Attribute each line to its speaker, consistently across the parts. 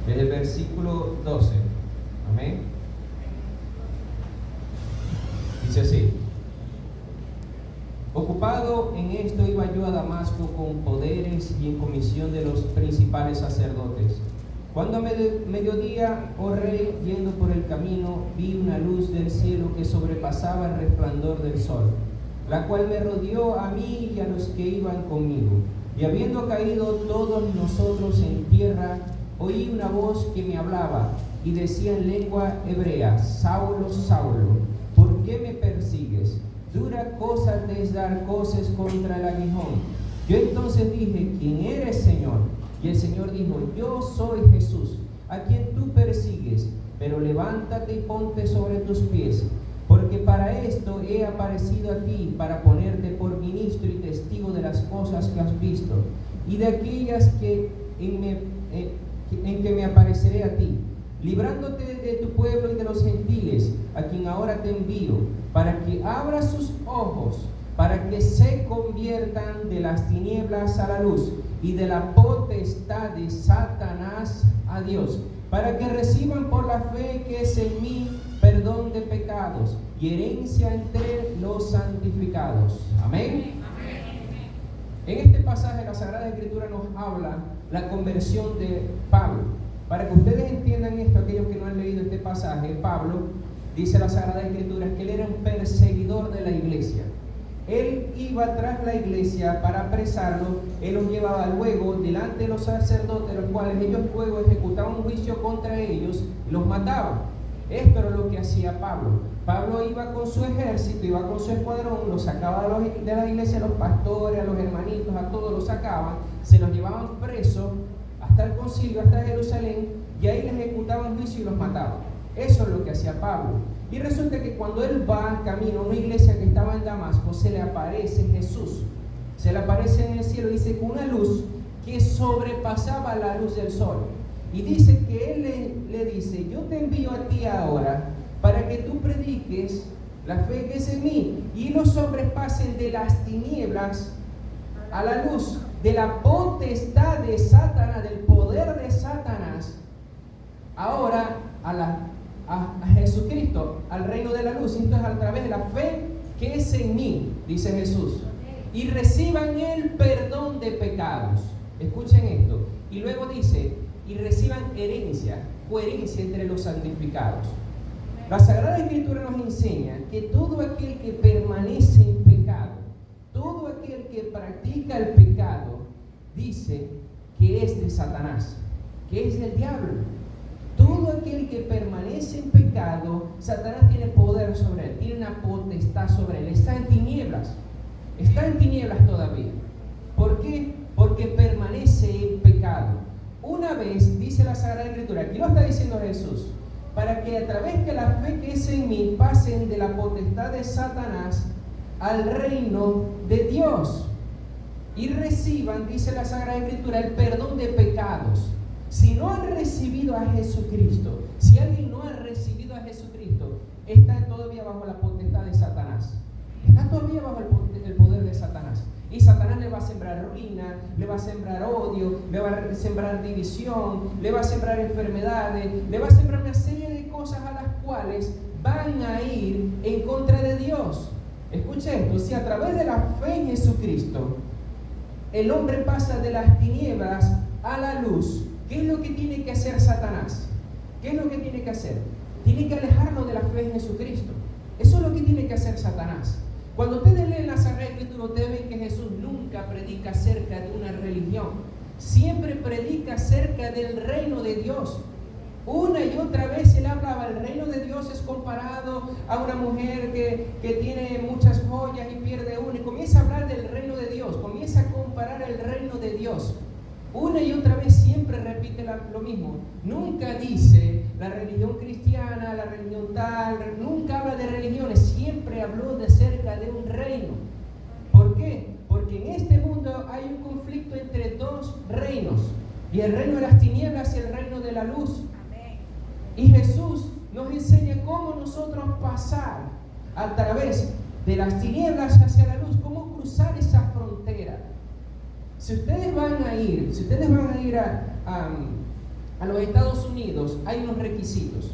Speaker 1: desde el versículo 12. Amén. Dice así: ocupado en esto iba yo a Damasco con poderes y en comisión de los principales sacerdotes. Cuando a mediodía, oh rey, yendo por el camino, vi una luz del cielo que sobrepasaba el resplandor del sol, la cual me rodeó a mí y a los que iban conmigo. Y habiendo caído todos nosotros en tierra, oí una voz que me hablaba y decía en lengua hebrea: Saulo, Saulo, ¿por qué me persigues? Dura cosa te es dar coces contra el aguijón. Yo entonces dije: ¿quién eres, Señor? Y el Señor dijo: yo soy Jesús, a quien tú persigues, pero levántate y ponte sobre tus pies, porque para esto he aparecido a ti, para ponerte por ministro y testigo de las cosas que has visto, y de aquellas que en que me apareceré a ti, librándote de tu pueblo y de los gentiles, a quien ahora te envío, para que abra sus ojos, para que se conviertan de las tinieblas a la luz, y de la potestad de Satanás a Dios, para que reciban por la fe que es en mí perdón de pecados y herencia entre los santificados. Amén. En este pasaje la Sagrada Escritura nos habla la conversión de Pablo. Para que ustedes entiendan esto, aquellos que no han leído este pasaje, Pablo, dice la Sagrada Escritura, que él era un perseguidor de la iglesia. Él iba tras la iglesia para apresarlo, él los llevaba luego delante de los sacerdotes, los cuales ellos luego ejecutaban un juicio contra ellos y los mataban. Esto era lo que hacía Pablo. Pablo iba con su ejército, iba con su escuadrón, los sacaba de la iglesia, a los pastores, a los hermanitos, a todos los sacaban, se los llevaban presos hasta el concilio, hasta Jerusalén, y ahí les ejecutaban juicio y los mataban. Eso es lo que hacía Pablo. Y resulta que cuando él va camino a una iglesia que estaba en Damasco, se le aparece Jesús. Se le aparece en el cielo, dice, con una luz que sobrepasaba la luz del sol. Y dice que él le dice: yo te envío a ti ahora para que tú prediques la fe que es en mí, y los hombres pasen de las tinieblas a la luz, de la potestad de Satanás, del poder de Satanás, ahora a Jesucristo, al reino de la luz. Esto es a través de la fe que es en mí, dice Jesús, y reciban el perdón de pecados. Escuchen esto. Y luego dice: y reciban herencia, coherencia entre los santificados. La Sagrada Escritura nos enseña que todo aquel que permanece en pecado, todo aquel que practica el pecado, dice que es de Satanás, que es del diablo. Todo aquel que permanece en pecado, Satanás tiene poder sobre él, tiene una potestad sobre él, está en tinieblas todavía. ¿Por qué? Porque permanece en pecado. Una vez, dice la Sagrada Escritura, aquí lo está diciendo Jesús, para que a través de la fe que es en mí pasen de la potestad de Satanás al reino de Dios y reciban, dice la Sagrada Escritura, el perdón de pecados. Si no han recibido a Jesucristo, si alguien no ha recibido a Jesucristo, está todavía bajo la potestad de Satanás. Está todavía bajo el poder de Satanás. Y Satanás le va a sembrar ruina, le va a sembrar odio, le va a sembrar división, le va a sembrar enfermedades, le va a sembrar una serie de cosas a las cuales van a ir en contra de Dios. Escuche esto: si a través de la fe en Jesucristo el hombre pasa de las tinieblas a la luz, ¿qué es lo que tiene que hacer Satanás? ¿Qué es lo que tiene que hacer? Tiene que alejarlo de la fe en Jesucristo. Eso es lo que tiene que hacer Satanás. Cuando ustedes leen la Sagrada Escritura, ustedes ven que Jesús nunca predica acerca de una religión. Siempre predica acerca del reino de Dios. Una y otra vez él hablaba: el reino de Dios es comparado a una mujer que tiene muchas joyas y pierde una. Y comienza a hablar del reino de Dios, comienza a comparar el reino de Dios. Una y otra vez siempre repite lo mismo. Nunca dice la religión cristiana, la religión tal, nunca habla de religiones, siempre habló de cerca de un reino. ¿Por qué? Porque en este mundo hay un conflicto entre dos reinos, y el reino de las tinieblas y el reino de la luz. Y Jesús nos enseña cómo nosotros pasar a través de las tinieblas hacia la luz, cómo cruzar esa frontera. Si ustedes van a ir a los Estados Unidos hay unos requisitos.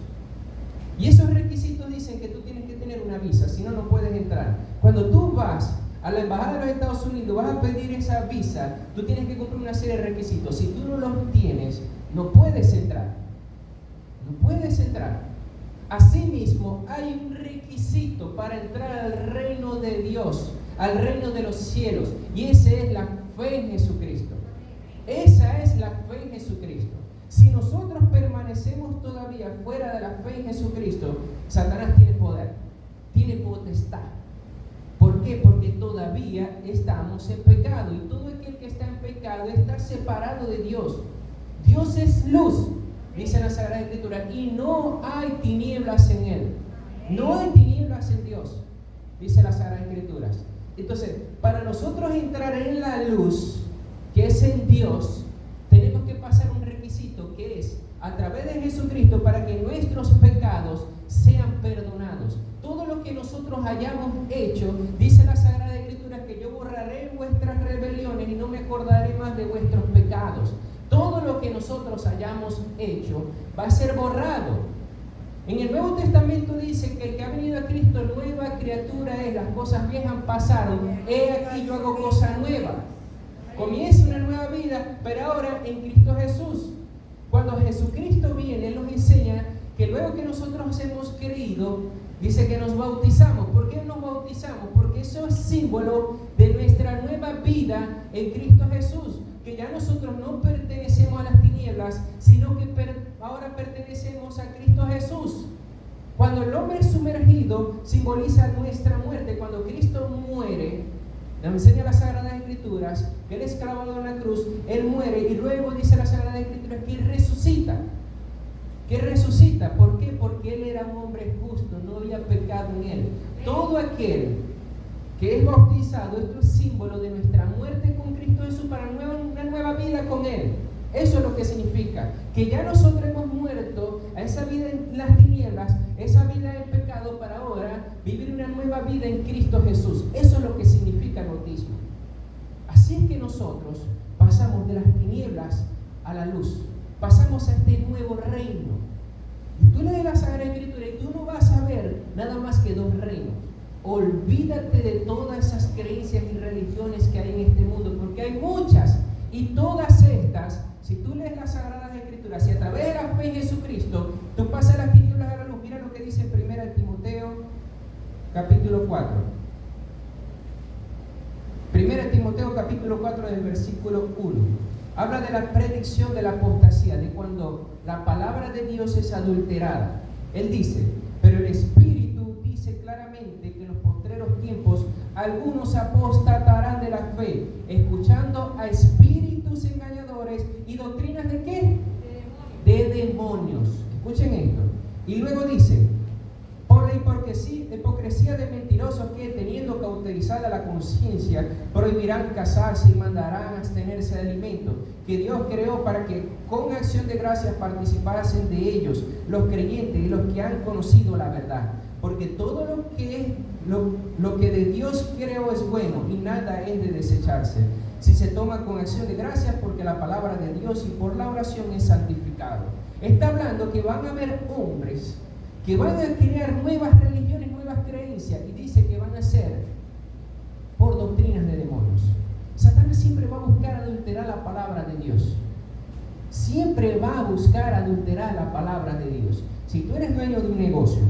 Speaker 1: Y esos requisitos dicen que tú tienes que tener una visa, si no, no puedes entrar. Cuando tú vas a la embajada de los Estados Unidos, vas a pedir esa visa, tú tienes que cumplir una serie de requisitos. Si tú no los tienes, no puedes entrar. No puedes entrar. Asimismo, hay un requisito para entrar al reino de Dios, al reino de los cielos, y esa es la fe en Jesucristo. Esa es la fe en Jesucristo. Si nosotros permanecemos todavía fuera de la fe en Jesucristo, Satanás tiene poder, tiene potestad. ¿Por qué? Porque todavía estamos en pecado, y todo aquel que está en pecado está separado de Dios. Dios es luz, dice la Sagrada Escritura, y no hay tinieblas en Él. No hay tinieblas en Dios, dice la Sagrada Escritura. Entonces, para nosotros entrar en la luz, que es en Dios, tenemos que pasar un requisito, que es a través de Jesucristo, para que nuestros pecados sean perdonados. Todo lo que nosotros hayamos hecho, dice la Sagrada Escritura, que yo borraré vuestras rebeliones y no me acordaré más de vuestros pecados. Todo lo que nosotros hayamos hecho va a ser borrado. En el Nuevo Testamento dice que el que ha venido a Cristo, nueva criatura es, las cosas viejas pasaron, he aquí yo hago cosa nueva. Comienza una nueva vida, pero ahora en Cristo Jesús. Cuando Jesucristo viene, Él nos enseña que luego que nosotros hemos creído, dice que nos bautizamos. ¿Por qué nos bautizamos? Porque eso es símbolo de nuestra nueva vida en Cristo Jesús. Que ya nosotros no pertenecemos a las tinieblas, sino que ahora pertenecemos a Cristo Jesús. Cuando el hombre es sumergido, simboliza nuestra muerte. Cuando Cristo muere, nos enseña las Sagradas Escrituras que Él es clavado en la cruz, Él muere, y luego dice la Sagrada Escritura que Él resucita. Que resucita, ¿por qué? Porque Él era un hombre justo, no había pecado en Él. Todo aquel que es bautizado, esto es símbolo de nuestra muerte con Cristo Jesús para una nueva vida con Él. Eso es lo que significa, que ya nosotros hemos muerto a esa vida en las tinieblas, esa vida del pecado, para ahora vivir una nueva vida en Cristo Jesús. Eso es lo que significa el bautismo. Así es que nosotros pasamos de las tinieblas a la luz, pasamos a este nuevo reino. Y tú lees la Sagrada Escritura y tú no vas a ver nada más que dos reinos. Olvídate de todas esas creencias y religiones que hay en este mundo, porque hay muchas, y todas estas, si tú lees las Sagradas Escrituras, si a través de la fe en Jesucristo tú pasas las tinieblas a la luz, mira lo que dice en 1 Timoteo capítulo 4. 1 Timoteo capítulo 4 del versículo 1. Habla de la predicción de la apostasía, de cuando la palabra de Dios es adulterada. Él dice, pero el Espíritu dice claramente que en los postreros tiempos algunos apostatarán de la fe, escuchando a espíritus engañadores y doctrinas ¿de qué? De demonios. Escuchen esto. Y luego dice, por la hipocresía de mentirosos que, teniendo cauterizada la conciencia, prohibirán casarse y mandarán abstenerse de alimentos que Dios creó para que con acción de gracias participasen de ellos los creyentes y los que han conocido la verdad. Porque todo lo que de Dios creó es bueno y nada es de desecharse, si se toma con acción de gracias, porque la palabra de Dios y por la oración es santificado. Está hablando que van a haber hombres que van a crear nuevas religiones, nuevas creencias, y dice que van a ser por doctrinas de demonios. Satanás siempre va a buscar adulterar la palabra de Dios. Siempre va a buscar adulterar la palabra de Dios. Si tú eres dueño de un negocio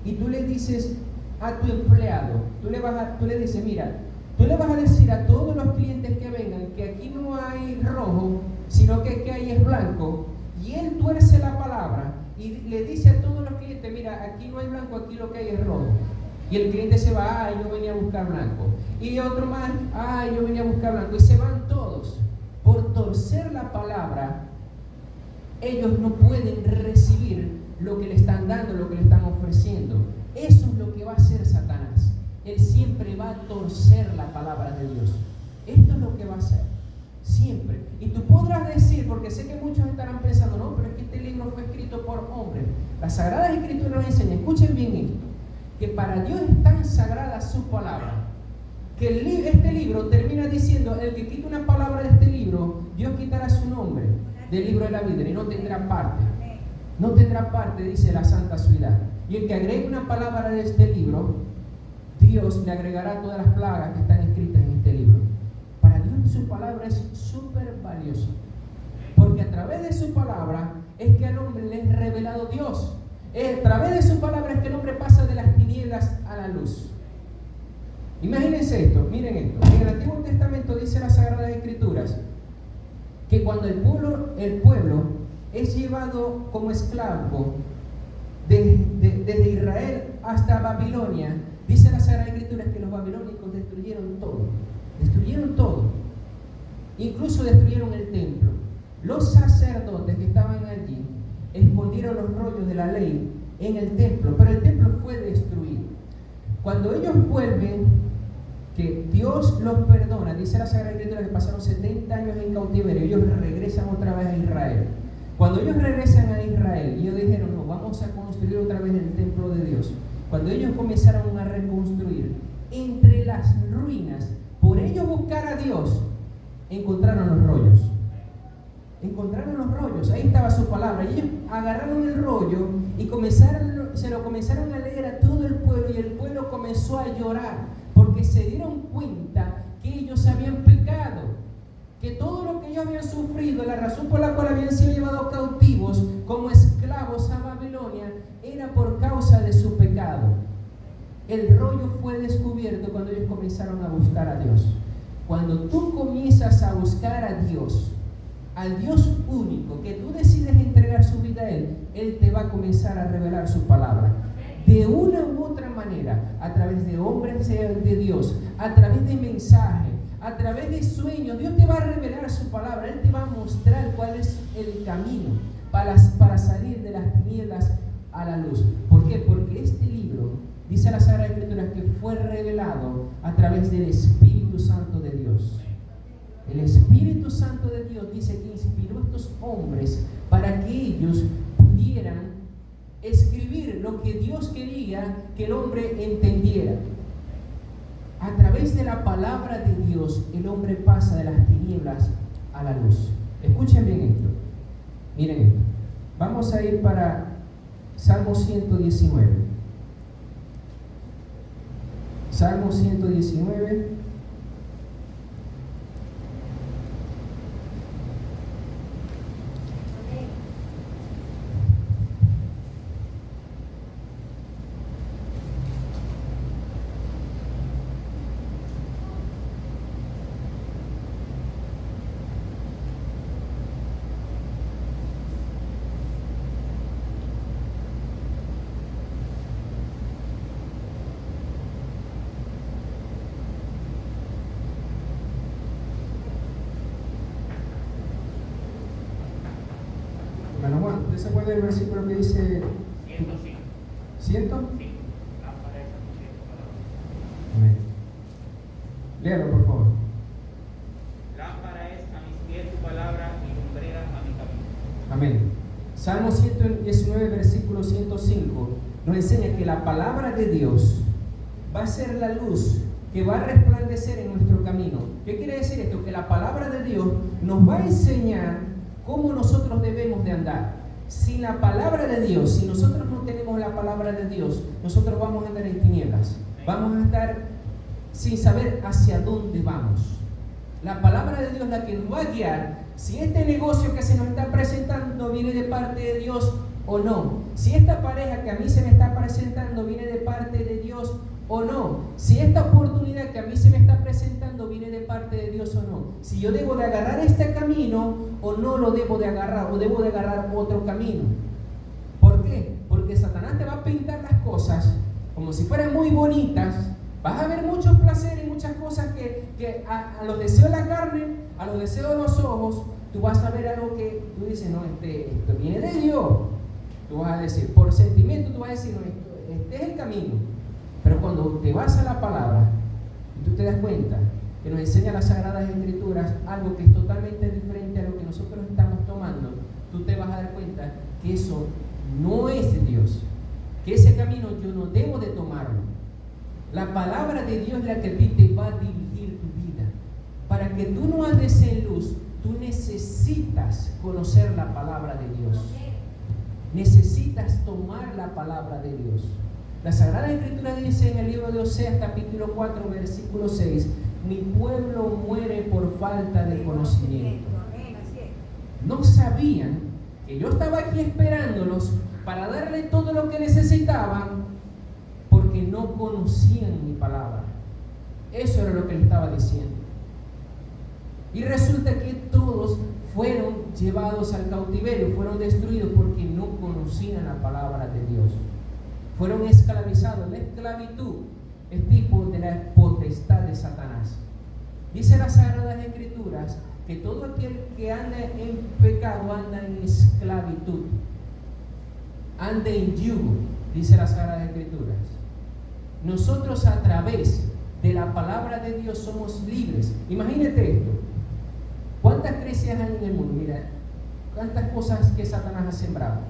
Speaker 1: y tú le dices a tu empleado, tú le dices, mira, tú le vas a decir a todos los clientes que vengan que aquí no hay rojo, sino que aquí hay es blanco, y él tuerce la palabra y le dice a todos los clientes, mira, aquí no hay blanco, aquí lo que hay es rojo. Y el cliente se va, yo venía a buscar blanco. Y otro más, yo venía a buscar blanco. Y se van todos. Por torcer la palabra, ellos no pueden recibir lo que le están dando, lo que le están ofreciendo. Eso es lo que va a hacer Satanás. Él siempre va a torcer la palabra de Dios. Esto es lo que va a hacer. Siempre. Y tú podrás decir, porque sé que muchos estarán pensando, no, pero es que este libro fue escrito por hombres. La Sagrada Escritura nos enseña, escuchen bien esto, que para Dios es tan sagrada su palabra, que este libro termina diciendo, el que quita una palabra de este libro, Dios quitará su nombre del libro de la vida y no tendrá parte. No tendrá parte, dice la santa ciudad. Y el que agregue una palabra de este libro, Dios le agregará todas las plagas que están escritas en este libro. Para Dios su palabra es súper valiosa, porque a través de su palabra es que al hombre le es revelado Dios. A través de su palabra es que el hombre pasa de las tinieblas a la luz. Imagínense esto, miren esto. En el Antiguo Testamento dice las Sagradas Escrituras que cuando el pueblo es llevado como esclavo desde Israel hasta Babilonia, dice las Sagradas Escrituras que los babilónicos destruyeron todo, incluso destruyeron el templo. Los sacerdotes que estaban allí escondieron los rollos de la ley en el templo, pero el templo fue destruido. Cuando ellos vuelven, que Dios los perdona, dice la Sagrada Escritura que pasaron 70 años en cautiverio, ellos regresan otra vez a Israel. Cuando ellos regresan a Israel, ellos dijeron, no, vamos a construir otra vez el templo de Dios. Cuando ellos comenzaron a reconstruir, entre las ruinas, por ellos buscar a Dios, encontraron los rollos. Ahí estaba su palabra. Y ellos agarraron el rollo y se lo comenzaron a leer a todo el pueblo, y el pueblo comenzó a llorar, porque se dieron cuenta que ellos habían pecado, que todo lo que ellos habían sufrido, la razón por la cual habían sido llevados cautivos como esclavos a Babilonia, era por causa de su pecado. El rollo fue descubierto cuando ellos comenzaron a buscar a Dios. Cuando tú comienzas a buscar a Dios, al Dios único, que tú decides entregar su vida a Él te va a comenzar a revelar su palabra. De una u otra manera, a través de hombres de Dios, a través de mensajes, a través de sueños, Dios te va a revelar su palabra. Él te va a mostrar cuál es el camino para salir de las tinieblas a la luz. ¿Por qué? Porque este libro, dice la Sagrada Escritura, que fue revelado a través del Espíritu Santo de Dios. El Espíritu Santo de Dios dice que inspiró a estos hombres para que ellos pudieran escribir lo que Dios quería que el hombre entendiera. A través de la palabra de Dios, el hombre pasa de las tinieblas a la luz. Escuchen bien esto. Miren esto. Vamos a ir para Salmo 119. Salmo 119. ¿Usted se acuerda del versículo que dice?
Speaker 2: 105.
Speaker 1: ¿100?
Speaker 2: Sí. Lámpara es a mis pies tu palabra.
Speaker 1: Amén. Léalo, por favor.
Speaker 2: Lámpara es a mis pies tu palabra y lumbrera a mi camino.
Speaker 1: Amén. Salmo 119, versículo 105 nos enseña que la palabra de Dios va a ser la luz que va a resplandecer en nuestro camino. ¿Qué quiere decir esto? Que la palabra de Dios nos va a enseñar cómo nosotros debemos de andar. Sin la palabra de Dios, si nosotros no tenemos la palabra de Dios, nosotros vamos a andar en tinieblas. Vamos a estar sin saber hacia dónde vamos. La palabra de Dios es la que nos va a guiar si este negocio que se nos está presentando viene de parte de Dios o no. Si esta pareja que a mí se me está presentando viene de parte de Dios o no. Si esta oportunidad que a mí se me está presentando viene de parte de Dios o no. Si yo debo de agarrar este camino o no lo debo de agarrar, o debo de agarrar otro camino. ¿Por qué? Porque Satanás te va a pintar las cosas como si fueran muy bonitas. Vas a ver muchos placeres y muchas cosas que a los deseos de la carne, a los deseos de los ojos, tú vas a ver algo que tú dices, no, esto viene de Dios. Tú vas a decir, por sentimiento tú vas a decir, no, este es el camino. Pero cuando te vas a la palabra y tú te das cuenta que nos enseña las Sagradas Escrituras algo que es totalmente diferente a lo que nosotros estamos tomando, tú te vas a dar cuenta que eso no es de Dios, que ese camino yo no debo de tomarlo. La palabra de Dios es la que a ti te va a dirigir tu vida, para que tú no andes en luz, tú necesitas conocer la palabra de Dios. Necesitas tomar la palabra de Dios. La Sagrada Escritura dice en el libro de Oseas capítulo 4 versículo 6: mi pueblo muere por falta de conocimiento. No sabían que yo estaba aquí esperándolos para darle todo lo que necesitaban, porque no conocían mi palabra. Eso era lo que él estaba diciendo. Y resulta que todos fueron llevados al cautiverio, fueron destruidos porque no conocían la palabra de Dios. Fueron esclavizados. La esclavitud es tipo de la potestad de Satanás. Dice las Sagradas Escrituras que todo aquel que anda en pecado anda en esclavitud, anda en yugo, dice las Sagradas Escrituras. Nosotros a través de la palabra de Dios somos libres. Imagínate esto. ¿Cuántas creencias hay en el mundo? Mira, cuántas cosas que Satanás ha sembrado.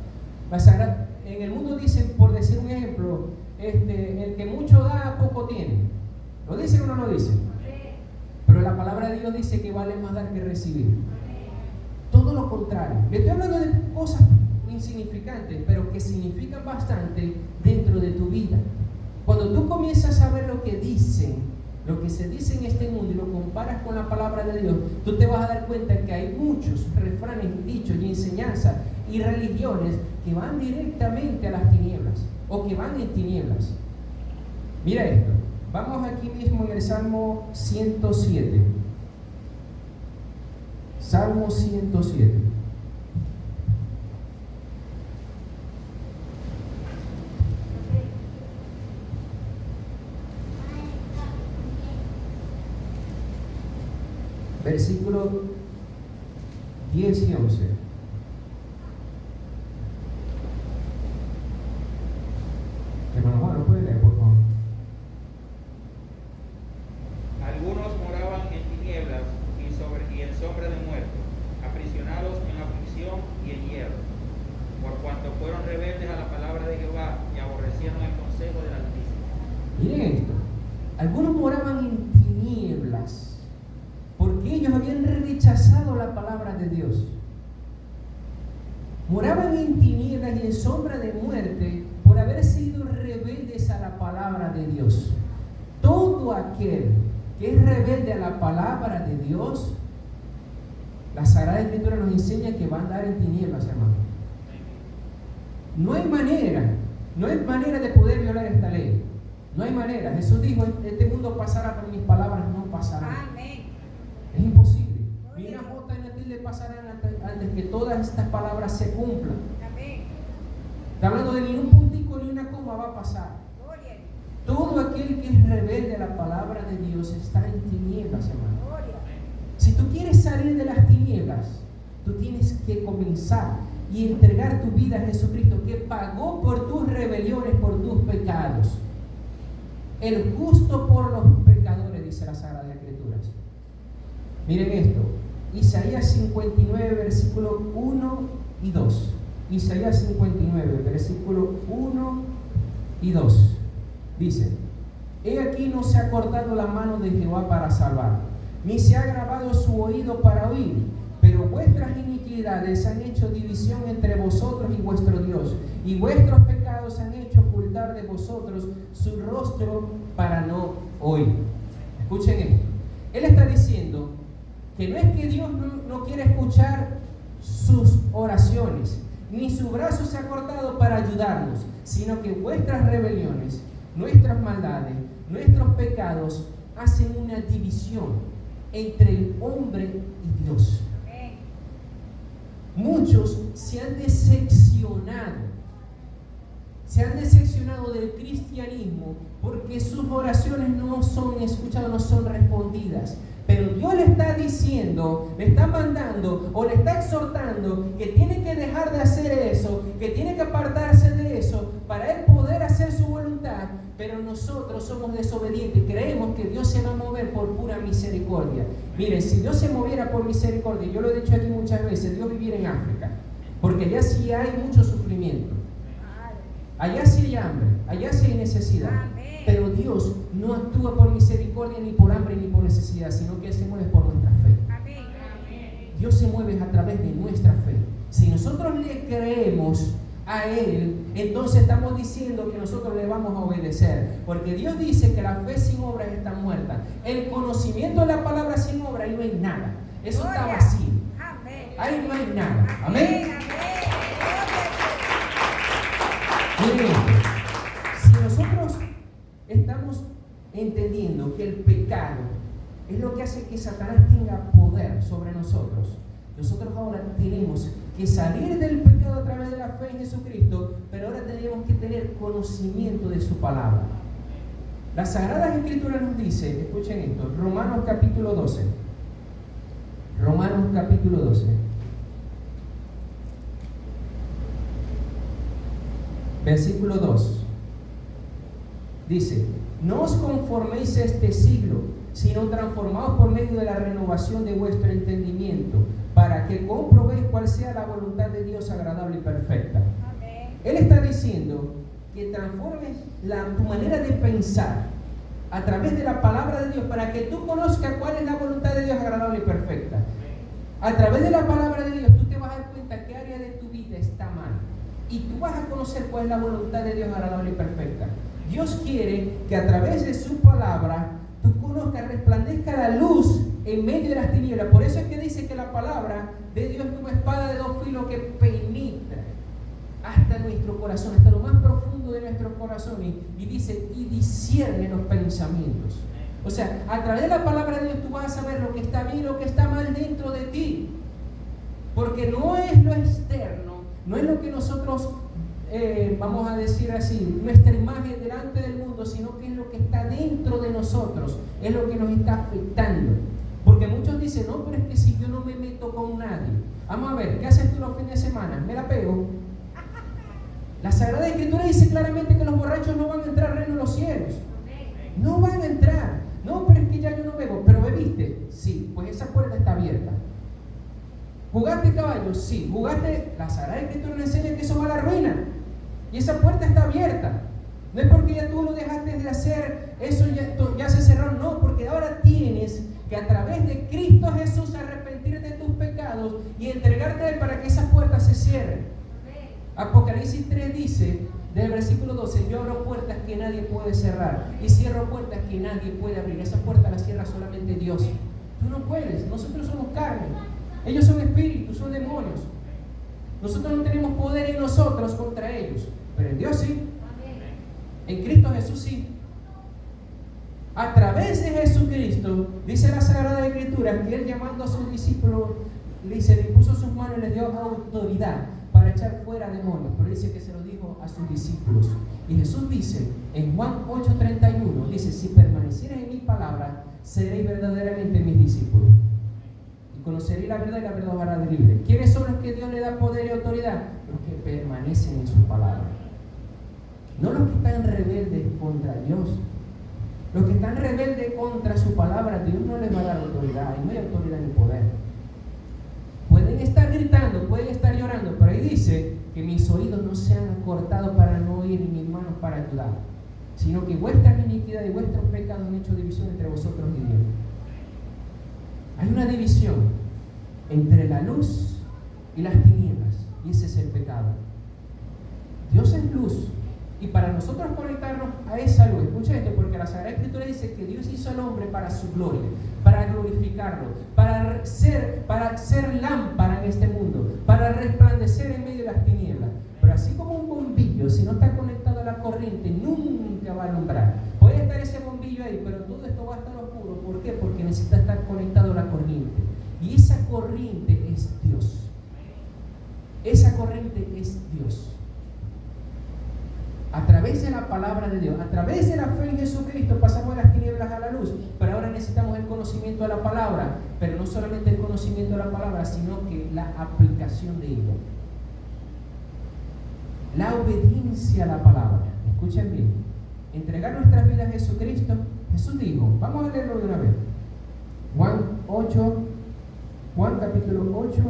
Speaker 1: En el mundo dicen, por decir un ejemplo, el que mucho da, poco tiene. ¿Lo dicen o no lo dicen? Pero la palabra de Dios dice que vale más dar que recibir. Todo lo contrario. Le estoy hablando de cosas insignificantes, pero que significan bastante dentro de tu vida. Cuando tú comienzas a ver lo que dicen, lo que se dice en este mundo y lo comparas con la palabra de Dios, tú te vas a dar cuenta que hay muchos refranes, dichos y enseñanzas y religiones que van directamente a las tinieblas o que van en tinieblas. Mira esto. Vamos aquí mismo en el Salmo 107. Salmo 107. Versículos 10 y 11. Hermano Juan, ¿no puede leer, por favor?
Speaker 2: Algunos moraban en tinieblas y en sombra de muerte, aprisionados en aflicción y en hierro, por cuanto fueron rebeldes a la palabra de Jehová y aborrecieron el consejo del Altísimo.
Speaker 1: Miren esto. Algunos moraban en tinieblas porque ellos habían rechazado la palabra de Dios. Moraban en tinieblas y en sombra de muerte por haber sido rebeldes a la palabra de Dios. Todo aquel que es rebelde a la palabra de Dios, la Sagrada Escritura nos enseña que va a andar en tinieblas, hermano. No hay manera de poder violar esta ley. No hay manera. Jesús dijo, este mundo pasará, pero mis palabras no pasarán.
Speaker 3: Amén.
Speaker 1: Es imposible. Ni una jota ni una tilde pasarán antes que todas estas palabras se cumplan.
Speaker 3: Amén.
Speaker 1: Está hablando de ni un puntico ni una coma va a pasar.
Speaker 3: Gloria.
Speaker 1: Todo aquel que es rebelde a la palabra de Dios está en tinieblas, hermano.
Speaker 3: Gloria.
Speaker 1: Si tú quieres salir de las tinieblas, tú tienes que comenzar y entregar tu vida a Jesucristo, que pagó por tus rebeliones, por tus pecados. El justo por los pecadores, dice la Sagrada Escritura. Miren esto, Isaías 59, versículo 1 y 2. Isaías 59, versículo 1 y 2. Dice: he aquí no se ha cortado la mano de Jehová para salvar, ni se ha grabado su oído para oír, pero vuestras iniquidades han hecho división entre vosotros y vuestro Dios, y vuestros pecados han hecho ocultar de vosotros su rostro para no oír. Escuchen esto. Él está diciendo que no es que Dios no quiere escuchar sus oraciones, ni su brazo se ha cortado para ayudarnos, sino que vuestras rebeliones, nuestras maldades, nuestros pecados hacen una división entre el hombre y Dios. Muchos se han decepcionado del cristianismo porque sus oraciones no son escuchadas, no son respondidas. Pero Dios le está diciendo, le está mandando o le está exhortando que tiene que dejar de hacer eso, que tiene que apartarse de eso para él poder hacer su voluntad. Pero nosotros somos desobedientes y creemos que Dios se va a mover por pura misericordia. Miren, si Dios se moviera por misericordia, yo lo he dicho aquí muchas veces, Dios viviera en África, porque allá sí hay mucho sufrimiento, allá sí hay hambre, allá sí hay necesidad. Pero Dios no actúa por misericordia, ni por hambre, ni por necesidad, sino que Él se mueve por nuestra fe. Dios se mueve a través de nuestra fe. Si nosotros le creemos a Él, entonces estamos diciendo que nosotros le vamos a obedecer, porque Dios dice que la fe sin obras está muerta. El conocimiento de la palabra sin obra, ahí no hay nada. Eso está vacío. Ahí no hay nada. Amén. Miren, si nosotros estamos entendiendo que el pecado es lo que hace que Satanás tenga poder sobre nosotros, nosotros ahora tenemos que salir del pecado a través de la fe en Jesucristo, pero ahora tenemos que tener conocimiento de su palabra. Las Sagradas Escrituras nos dice, escuchen esto, Romanos capítulo 12. Romanos capítulo 12. Versículo 2. Dice, no os conforméis a este siglo, sino transformaos por medio de la renovación de vuestro entendimiento, para que comprobéis cuál sea la voluntad de Dios agradable y perfecta. Amén. Él está diciendo que transformes tu manera de pensar a través de la palabra de Dios, para que tú conozcas cuál es la voluntad de Dios agradable y perfecta. A través de la palabra de Dios tú te vas a dar cuenta qué área de tu vida está mal, y tú vas a conocer cuál es la voluntad de Dios agradable y perfecta. Dios quiere que a través de su palabra tú conozcas, resplandezca la luz en medio de las tinieblas. Por eso es que dice que la palabra de Dios es como espada de dos filos que penetra hasta nuestro corazón, hasta lo más profundo de nuestros corazones, y dice, y discierne los pensamientos. O sea, a través de la palabra de Dios tú vas a saber lo que está bien y lo que está mal dentro de ti, porque no es lo externo, no es lo que nosotros vamos a decir así, nuestra imagen delante del mundo, sino que es lo que está dentro de nosotros, es lo que nos está afectando. Porque muchos dicen, no, pero es que si yo no me meto con nadie. Vamos a ver, ¿qué haces tú los fines de semana? Me la pego. La Sagrada Escritura dice claramente que los borrachos no van a entrar al reino de los cielos. No van a entrar. No, pero es que ya yo no bebo. ¿Pero bebiste? Sí, pues esa puerta está abierta. ¿Jugaste caballo? Sí. ¿Jugaste? La Sagrada Escritura nos enseña que eso va a la ruina. Y esa puerta está abierta. No es porque ya tú lo dejaste de hacer, eso ya se cerró. No, porque ahora tienes que a través de Cristo Jesús arrepentirte de tus pecados y entregarte a Él para que esas puertas se cierren. Apocalipsis 3 dice, del versículo 12, yo abro puertas que nadie puede cerrar y cierro puertas que nadie puede abrir. Esa puerta la cierra solamente Dios. Tú no puedes, nosotros somos carne, ellos son espíritus, son demonios. Nosotros no tenemos poder en nosotros contra ellos, pero en Dios sí. En Cristo Jesús sí. A través de Jesucristo, dice la Sagrada Escritura, que Él, llamando a sus discípulos, le puso sus manos y les dio autoridad para echar fuera demonios. Pero dice que se lo dijo a sus discípulos. Y Jesús dice en Juan 8:31, dice, si permanecieres en mi palabra, seréis verdaderamente mis discípulos. Y conoceréis la verdad y la verdad os hará libre. ¿Quiénes son los que Dios le da poder y autoridad? Los que permanecen en su palabra. No los que están rebeldes contra Dios. Los que están rebeldes contra su palabra, Dios no les va a dar autoridad. Y no hay autoridad ni poder. Pueden estar gritando, pueden estar llorando, pero ahí dice que mis oídos no se han cortado para no oír y mis manos para ayudar, sino que vuestra iniquidad y vuestros pecados han hecho división entre vosotros y Dios. Hay una división entre la luz y las tinieblas, y ese es el pecado. Dios es luz, y para nosotros conectarnos a esa luz, escucha esto, porque la Sagrada Escritura dice que Dios hizo al hombre para su gloria, para glorificarlo, para ser lámpara en este mundo, para resplandecer en medio de las tinieblas. Pero así como un bombillo, si no está conectado a la corriente, nunca va a alumbrar. Puede estar ese bombillo ahí, pero todo esto va a estar oscuro. ¿Por qué? Porque necesita estar conectado a la corriente. Y esa corriente es Dios. Esa corriente es Dios. A través de la palabra de Dios, a través de la fe en Jesucristo, pasamos de las tinieblas a la luz. Pero ahora necesitamos el conocimiento de la palabra, pero no solamente el conocimiento de la palabra, sino que la aplicación de ella. La obediencia a la palabra. Escuchen bien. Entregar nuestras vidas a Jesucristo. Jesús dijo, vamos a leerlo de una vez. Juan capítulo 8,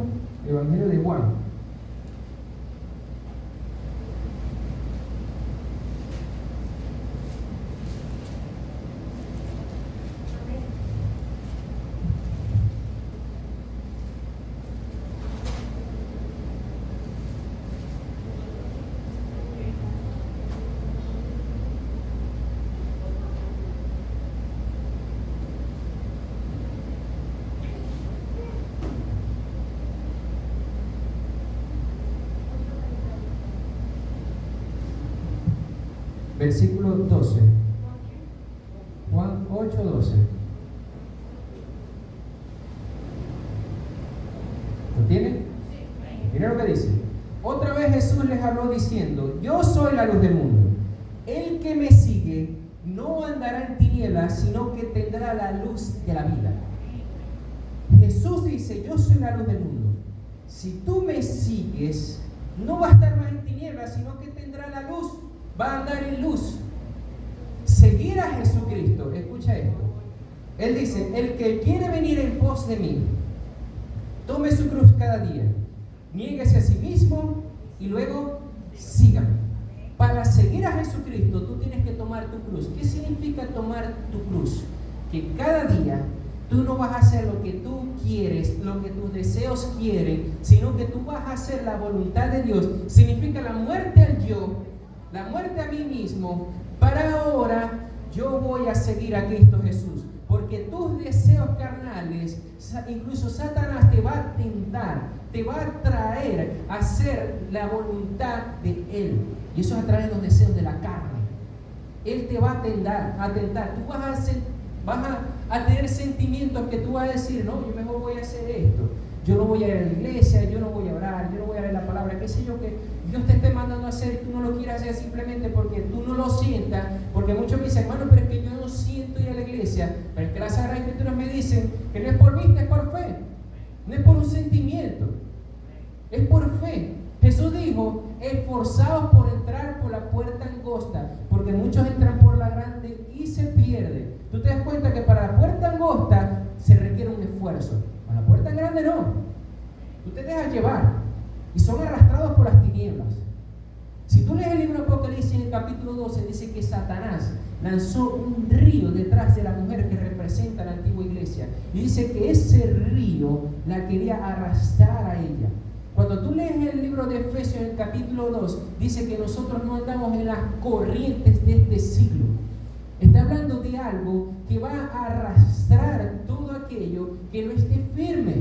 Speaker 1: Evangelio de Juan. versículo 12. Juan 8, 12. ¿Lo tienen? Mira lo que dice. Otra vez Jesús les habló diciendo: yo soy la luz del mundo. El que me sigue no andará en tinieblas, sino que tendrá la luz de la vida. Jesús dice: yo soy la luz del mundo. Si tú me sigues, no va a estar más en tinieblas, sino que tendrá la luz, va a andar en luz. Seguir a Jesucristo, escucha esto. Él dice: el que quiere venir en pos de mí, tome su cruz cada día, niéguese a sí mismo y luego sígame. Para seguir a Jesucristo, tú tienes que tomar tu cruz. ¿Qué significa tomar tu cruz? Que cada día tú no vas a hacer lo que tú quieres, lo que tus deseos quieren, sino que tú vas a hacer la voluntad de Dios. Significa la muerte al yo, la muerte a mí mismo. Para ahora yo voy a seguir a Cristo Jesús. Porque tus deseos carnales, incluso Satanás te va a tentar, te va a traer a hacer la voluntad de Él. Y eso es a través de los deseos de la carne. Él te va a tentar. Tú vas a tener sentimientos que tú vas a decir: no, yo mejor voy a hacer esto. Yo no voy a ir a la iglesia, yo no voy a orar, yo no voy a leer la palabra, qué sé yo, que Dios te esté mandando a hacer y tú no lo quieras hacer simplemente porque tú no lo sientas. Porque muchos me dicen: hermano, pero es que yo no siento ir a la iglesia. Pero es que las Sagradas Escrituras me dicen que no es por vista, es por fe. No es por un sentimiento, es por fe. Jesús dijo: esforzaos por entrar por la puerta angosta, porque muchos entran por la grande y se pierden. Tú te das cuenta que para la puerta angosta se requiere un esfuerzo. Para la puerta grande no. Tú te dejas llevar y son arrastrados por las tinieblas. Si tú lees el libro de Apocalipsis, en el capítulo 12, dice que Satanás lanzó un río detrás de la mujer que representa a la antigua iglesia. Y dice que ese río la quería arrastrar a ella. Cuando tú lees el libro de Efesios, en el capítulo 2, dice que nosotros no andamos en las corrientes de este siglo. Está hablando de algo que va a arrastrar todo aquello que no esté firme.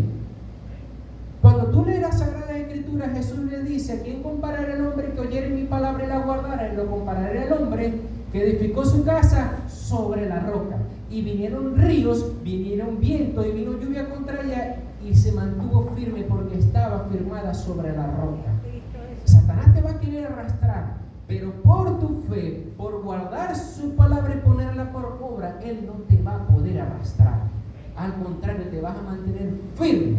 Speaker 1: Cuando tú lees las Sagradas Escrituras, Jesús le dice: ¿a quién compararé al hombre que oyere mi palabra y la guardara? Y lo compararé al hombre que edificó su casa sobre la roca. Y vinieron ríos, vinieron vientos y vino lluvia contra ella, y se mantuvo firme porque estaba firmada sobre la roca. Satanás te va a querer arrastrar, pero por tu fe, por guardar su palabra y ponerla por obra, Él no te va a poder arrastrar. Al contrario, te vas a mantener firme.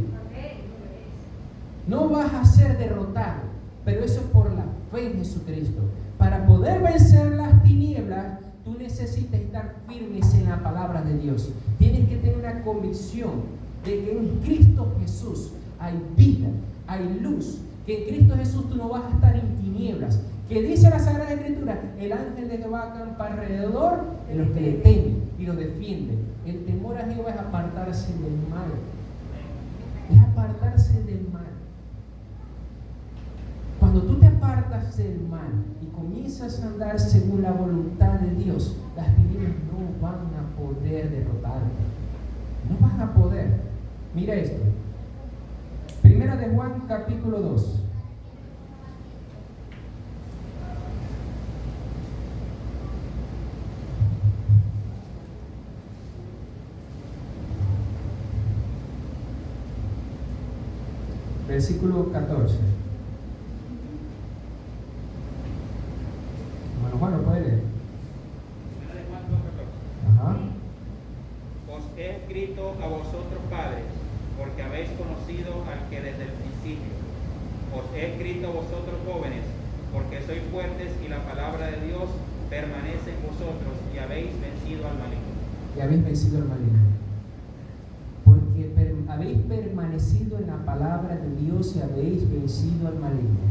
Speaker 1: No vas a ser derrotado, pero eso es por la fe en Jesucristo. Para poder vencer las tinieblas, tú necesitas estar firmes en la palabra de Dios. Tienes que tener una convicción de que en Cristo Jesús hay vida, hay luz. Que en Cristo Jesús tú no vas a estar en tinieblas. Que dice la Sagrada Escritura: el ángel de Jehová acampa alrededor de los que le temen y los defienden. El temor a Jehová es apartarse del mal. Es apartarse del mal. Cuando tú te apartas del mal y comienzas a andar según la voluntad de Dios, las tinieblas no van a poder derrotarte. No van a poder. Mira esto. Primera de Juan, capítulo 2. Versículo 14. Bueno, Juan, ¿lo puede leer?
Speaker 2: Primera de Juan 2:14.
Speaker 1: Ajá.
Speaker 2: Os he escrito a vosotros, padres, porque habéis conocido al que desde el principio. Os he escrito a vosotros, jóvenes, porque sois fuertes y la palabra de Dios permanece en vosotros y habéis vencido al maligno.
Speaker 1: Y habéis vencido al maligno. Porque habéis permanecido en la palabra de Dios y habéis vencido al maligno.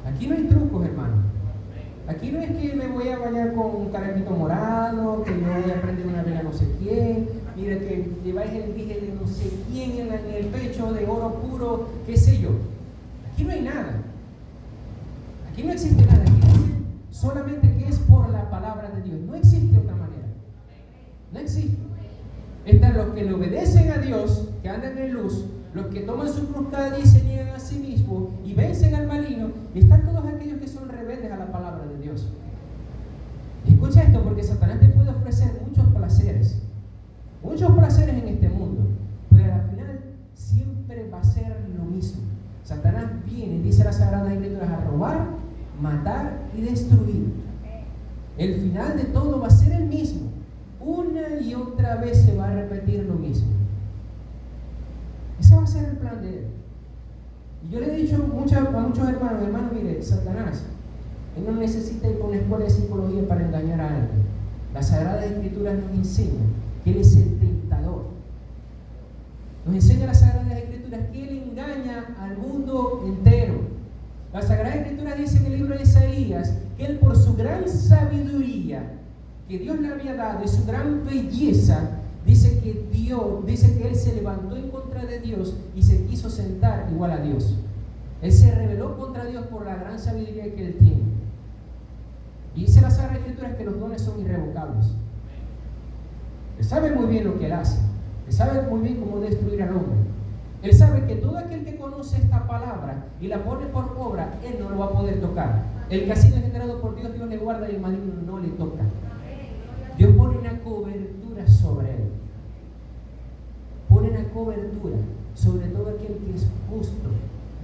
Speaker 1: Aquí no hay trucos, hermano. Aquí no es que me voy a bañar con un carajito morado, que yo voy a prender una vela no sé quién, mira que lleváis el dije de no sé quién en el pecho de oro puro, qué sé yo. Aquí no hay nada. Aquí no existe nada. Aquí dice solamente que es por la palabra de Dios. No existe otra manera. No existe. Están los que le obedecen a Dios, que andan en luz, los que toman su cruz cada día y se niegan a sí mismos y vencen al maligno, y están todos aquellos que son rebeldes a la palabra de Dios. porque Satanás te puede ofrecer muchos placeres en este mundo, pero al final siempre va a ser lo mismo. Satanás viene, dice las Sagradas Escrituras, a robar, matar y destruir. El final de todo va a ser el mismo. Una y otra vez se va a repetir lo mismo. Ese va a ser el plan de él. Y yo le he dicho a muchos hermanos, mire, Satanás, él no necesita ir por una escuela de psicología para engañar a alguien. Las Sagradas Escrituras nos enseñan que él es el tentador. Nos enseña las Sagradas Escrituras que él engaña al mundo entero. Las Sagradas Escrituras dicen en el libro de Isaías que él, por su gran sabiduría que Dios le había dado y su gran belleza, dice que él se levantó en contra de Dios y se quiso sentar igual a Dios. Él se rebeló contra Dios por la gran sabiduría que él tiene. Y dice las Sagradas Escrituras que los dones son irrevocables. Él sabe muy bien lo que él hace. Él sabe muy bien cómo destruir al hombre. Él sabe que todo aquel que conoce esta palabra y la pone por obra, él no lo va a poder tocar. El que ha sido engendrado por Dios, Dios le guarda y el maligno no le toca. Dios pone una cobertura sobre él. Pone una cobertura sobre todo aquel que es justo.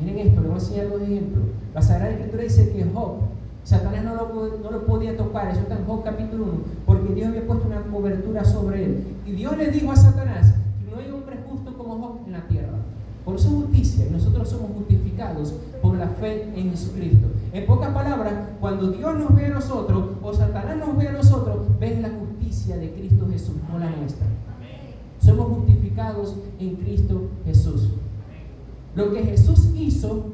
Speaker 1: Miren esto, les voy a enseñar dos ejemplos. La Sagrada Escritura dice que Job, Satanás no lo podía tocar. Eso está en Job capítulo 1, porque Dios había puesto una cobertura sobre él. Y Dios le dijo a Satanás que no hay hombre justo como Job en la tierra. Por su justicia, y nosotros somos justificados por la fe en Jesucristo. En pocas palabras, cuando Dios nos ve a nosotros, o Satanás nos ve a nosotros, ven la justicia de Cristo Jesús, no la nuestra. Somos justificados en Cristo Jesús. Lo que Jesús hizo,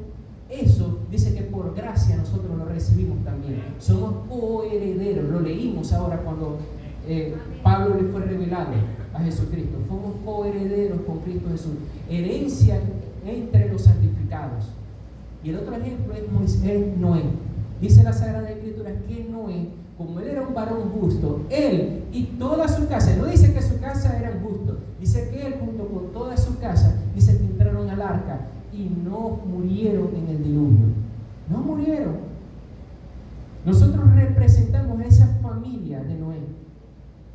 Speaker 1: eso dice que por gracia nosotros lo recibimos también. Somos coherederos. Lo leímos ahora cuando Pablo le fue revelado a Jesucristo. Somos coherederos con Cristo Jesús. Herencia entre los santificados. Y el otro ejemplo es Noé. Dice la Sagrada Escritura que Noé, como él era un varón justo, él y toda su casa, no dice que su casa eran justos, dice que él junto con toda su casa, dice que entraron al arca y no murieron en el diluvio. No murieron. Nosotros representamos a esa familia de Noé.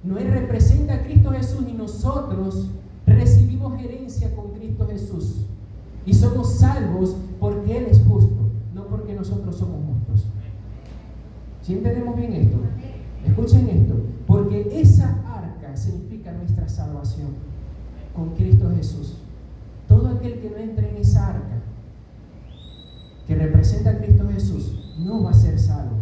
Speaker 1: Noé representa a Cristo Jesús y nosotros recibimos herencia con Cristo Jesús. Y somos salvos porque Él es justo, no porque nosotros somos justos. ¿Sí entendemos bien esto? Escuchen esto, porque esa arca significa nuestra salvación con Cristo Jesús. Todo aquel que no entre en esa arca, que representa a Cristo Jesús, no va a ser salvo.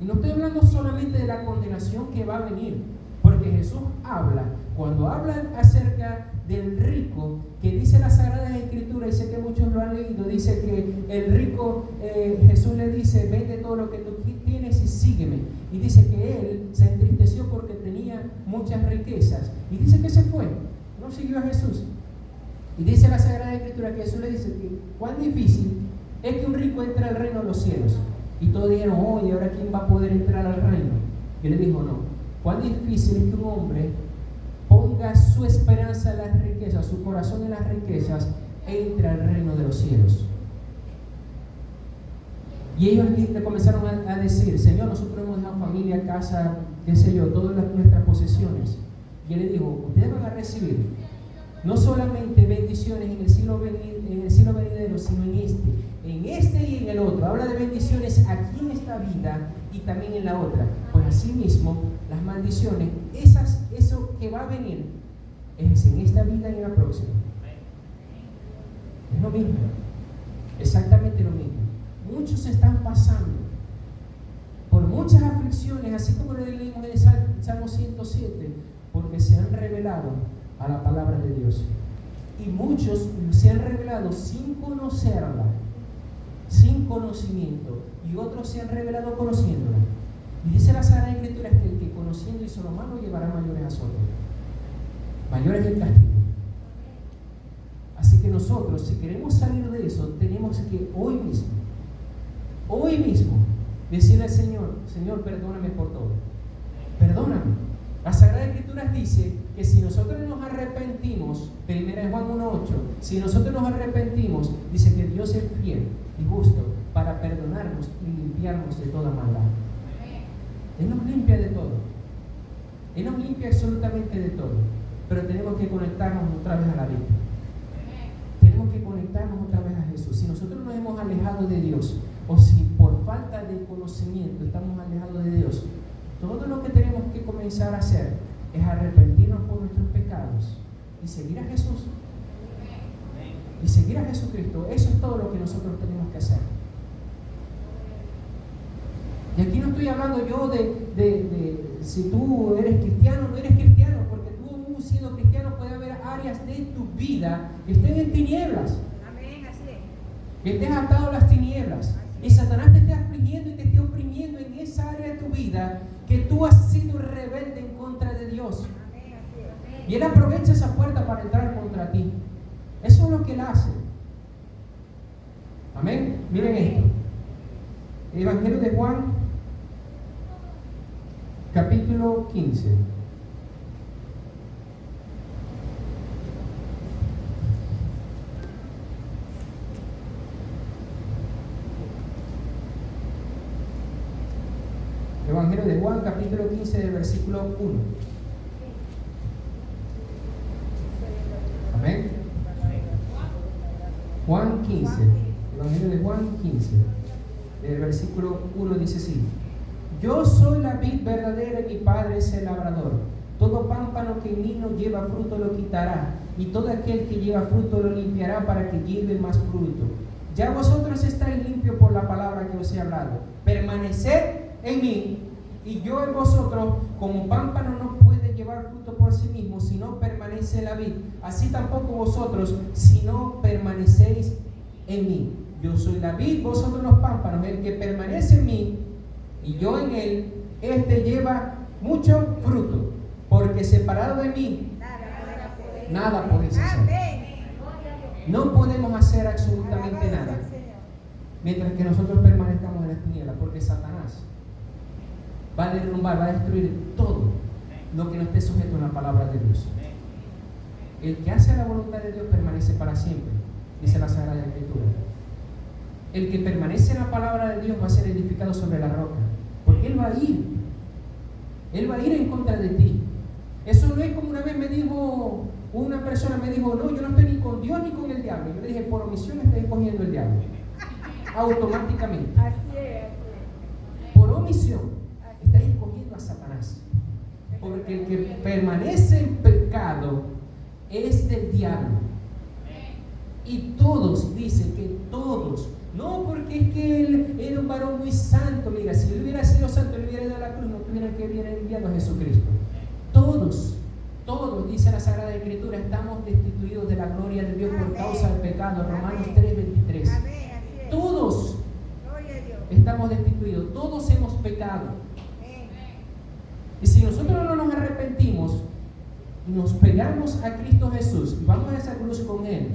Speaker 1: Y no estoy hablando solamente de la condenación que va a venir, porque Jesús habla, cuando habla acerca del rico, que dice la Sagrada Escritura, y sé que muchos lo han leído, dice que el rico, Jesús le dice, vende todo lo que tú tienes y sígueme. Y dice que él se entristeció porque tenía muchas riquezas. Y dice que se fue, no siguió a Jesús. Y dice la Sagrada Escritura que Jesús le dice que cuán difícil es que un rico entre al reino de los cielos. Y todos dijeron, oye, ¿ahora quién va a poder entrar al reino? Y él dijo, no, cuán difícil es que un hombre ponga su esperanza en las riquezas, su corazón en las riquezas, e entre al reino de los cielos. Y ellos le comenzaron a decir, Señor, nosotros hemos dejado familia, casa, qué sé yo, todas nuestras posesiones. Y él le dijo, ustedes van a recibir no solamente bendiciones en el cielo venidero, sino en este y en el otro. Habla de bendiciones aquí en esta vida y también en la otra. Pues así mismo, las maldiciones, eso que va a venir, es en esta vida y en la próxima. Es lo mismo, exactamente lo mismo. Muchos están pasando por muchas aflicciones, así como lo leímos en el Salmo 107, porque se han revelado a la palabra de Dios. Y muchos se han revelado sin conocerla, sin conocimiento, y otros se han revelado conociéndola. Y dice la Sagrada Escritura que el que conociendo hizo lo malo llevará mayores azotes, mayores el castigo. Así que nosotros, si queremos salir de eso, tenemos que hoy mismo, decirle al Señor, Señor, perdóname por todo. Perdóname. La Sagrada Escritura dice que si nosotros nos arrepentimos, 1 Juan 1:8, si nosotros nos arrepentimos, dice que Dios es fiel y justo para perdonarnos y limpiarnos de toda maldad. Él nos limpia de todo. Él nos limpia absolutamente de todo, pero tenemos que conectarnos otra vez a la Biblia. Tenemos que conectarnos otra vez a Jesús. Si nosotros nos hemos alejado de Dios, o si por falta de conocimiento estamos alejados de Dios, todo lo que tenemos que comenzar a hacer es arrepentirnos por nuestros pecados y seguir a Jesús. Y seguir a Jesucristo. Eso es todo lo que nosotros tenemos que hacer. Y aquí no estoy hablando yo de si tú eres cristiano o no eres cristiano, porque tú siendo cristiano puede haber áreas de tu vida que estén en tinieblas.
Speaker 3: Amén, así es.
Speaker 1: Que estés atado a las tinieblas. Y Satanás te esté afligiendo y te esté oprimiendo en esa área de tu vida que tú has sido rebelde en contra de Dios.
Speaker 3: Amén, así es.
Speaker 1: Y él aprovecha esa puerta para entrar contra ti. Eso es lo que él hace. Amén. Miren esto. El Evangelio de Juan, capítulo 15. Evangelio de Juan, capítulo 15, del versículo 1. Amén. Juan 15. Evangelio de Juan 15, del versículo 1 dice así: Yo soy la vid verdadera y mi Padre es el labrador. Todo pámpano que en mí no lleva fruto lo quitará, y todo aquel que lleva fruto lo limpiará para que lleve más fruto. Ya vosotros estáis limpios por la palabra que os he hablado. Permaneced en mí y yo en vosotros. Como pámpano no puede llevar fruto por sí mismo si no permanece en la vid, así tampoco vosotros si no permanecéis en mí. Yo soy la vid, vosotros los pámpanos. El que permanece en mí y yo en él, este lleva mucho fruto, porque separado de mí nada podéis hacer. No podemos hacer absolutamente nada mientras que nosotros permanezcamos en las tinieblas, porque Satanás va a derrumbar, va a destruir todo lo que no esté sujeto a la palabra de Dios. El que hace la voluntad de Dios permanece para siempre, dice la Sagrada Escritura. El que permanece en la palabra de Dios va a ser edificado sobre la roca, porque Él va a ir en contra de ti. Eso no es como una vez me dijo una persona, me dijo: no, yo no estoy ni con Dios ni con el diablo. Yo le dije: por omisión estoy escogiendo el diablo, automáticamente.
Speaker 3: Así es.
Speaker 1: Por omisión estás escogiendo a Satanás, porque el que permanece en pecado es del diablo. Y todos, dicen que todos, no, porque es que él era un varón muy santo. Mira, si él hubiera sido santo, él hubiera ido a la cruz, no tuviera que haber enviado a Jesucristo. Todos, dice la Sagrada Escritura, estamos destituidos de la gloria de Dios por causa del pecado. Romanos 3:23. Todos estamos destituidos, todos hemos pecado. Y si nosotros no nos arrepentimos, nos pegamos a Cristo Jesús y vamos a esa cruz con Él,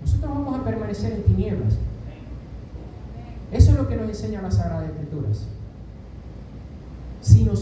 Speaker 1: nosotros vamos a permanecer en tinieblas. Eso es lo que nos enseña la Sagrada Escritura. Si nosotros